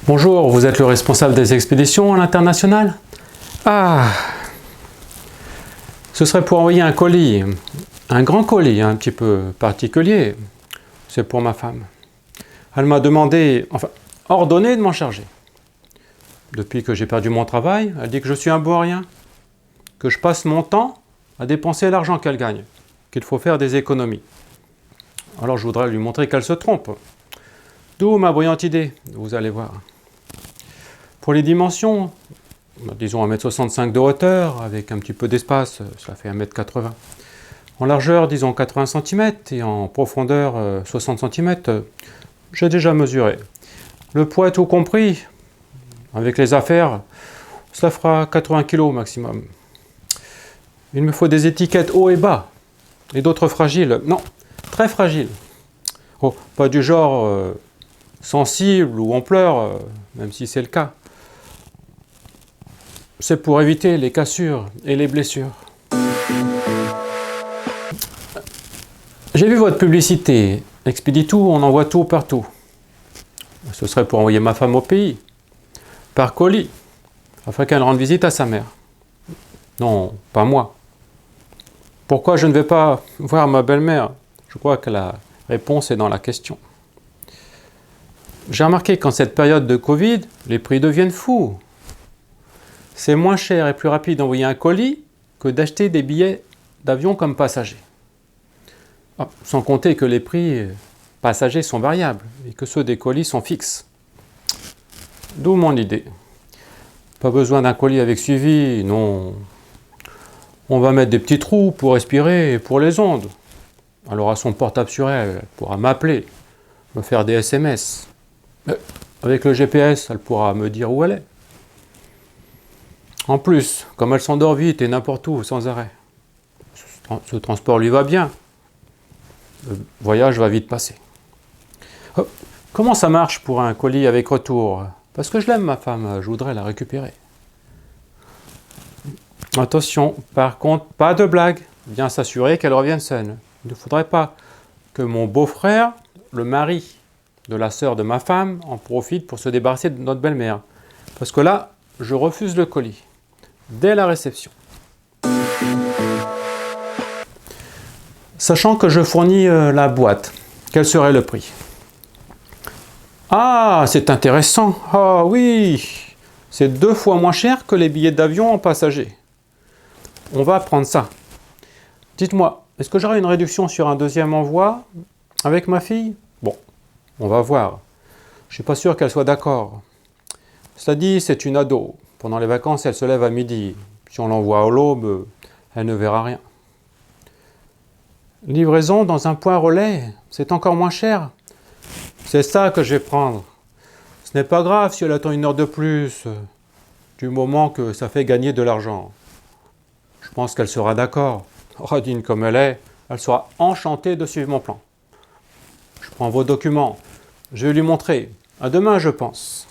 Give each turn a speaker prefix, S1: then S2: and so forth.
S1: Bonjour, vous êtes le responsable des expéditions à l'international? Ah, ce serait pour envoyer un colis, un grand colis, un petit peu particulier. C'est pour ma femme. Elle m'a demandé, enfin, ordonné de m'en charger. Depuis que j'ai perdu mon travail, elle dit que je suis un beau rien, que je passe mon temps à dépenser l'argent qu'elle gagne, qu'il faut faire des économies. Alors je voudrais lui montrer qu'elle se trompe. D'où ma brillante idée, vous allez voir. Pour les dimensions, disons 1,65 m de hauteur, avec un petit peu d'espace, ça fait 1,80 m. En largeur, disons 80 cm, et en profondeur, 60 cm, j'ai déjà mesuré. Le poids tout compris, avec les affaires, cela fera 80 kg maximum. Il me faut des étiquettes haut et bas, et d'autres fragiles. Non, très fragiles. Oh, pas du genre sensible ou en pleurs, même si c'est le cas. C'est pour éviter les cassures et les blessures. J'ai vu votre publicité, Expéditou, on envoie tout partout. Ce serait pour envoyer ma femme au pays, par colis, afin qu'elle rende visite à sa mère. Non, pas moi. Pourquoi je ne vais pas voir ma belle-mère? Je crois que la réponse est dans la question. J'ai remarqué qu'en cette période de Covid, les prix deviennent fous. C'est moins cher et plus rapide d'envoyer un colis que d'acheter des billets d'avion comme passager. Sans compter que les prix passagers sont variables et que ceux des colis sont fixes. D'où mon idée. Pas besoin d'un colis avec suivi, non. On va mettre des petits trous pour respirer et pour les ondes. Alors à son portable sur elle, elle pourra m'appeler, me faire des SMS. Avec le GPS, elle pourra me dire où elle est. En plus, comme elle s'endort vite et n'importe où, sans arrêt, ce transport lui va bien. Le voyage va vite passer. Oh, comment ça marche pour un colis avec retour? Parce que je l'aime, ma femme, je voudrais la récupérer. Attention, par contre, pas de blague. Bien s'assurer qu'elle revienne saine. Il ne faudrait pas que mon beau-frère, le mari de la sœur de ma femme, en profite pour se débarrasser de notre belle-mère. Parce que là, je refuse le colis. Dès la réception. Sachant que je fournis la boîte, quel serait le prix? Ah, c'est intéressant. Ah oui, c'est 2 fois moins cher que les billets d'avion en passager. On va prendre ça. Dites-moi, est-ce que j'aurai une réduction sur un deuxième envoi avec ma fille? Bon, on va voir. Je ne suis pas sûr qu'elle soit d'accord. Cela dit, c'est une ado. Pendant les vacances, elle se lève à midi. Si on l'envoie à l'aube, elle ne verra rien. Livraison dans un point relais, c'est encore moins cher. C'est ça que je vais prendre. Ce n'est pas grave si elle attend 1 heure de plus, du moment que ça fait gagner de l'argent. Je pense qu'elle sera d'accord. Radine comme elle sera enchantée de suivre mon plan. Je prends vos documents. Je vais lui montrer. À demain, je pense.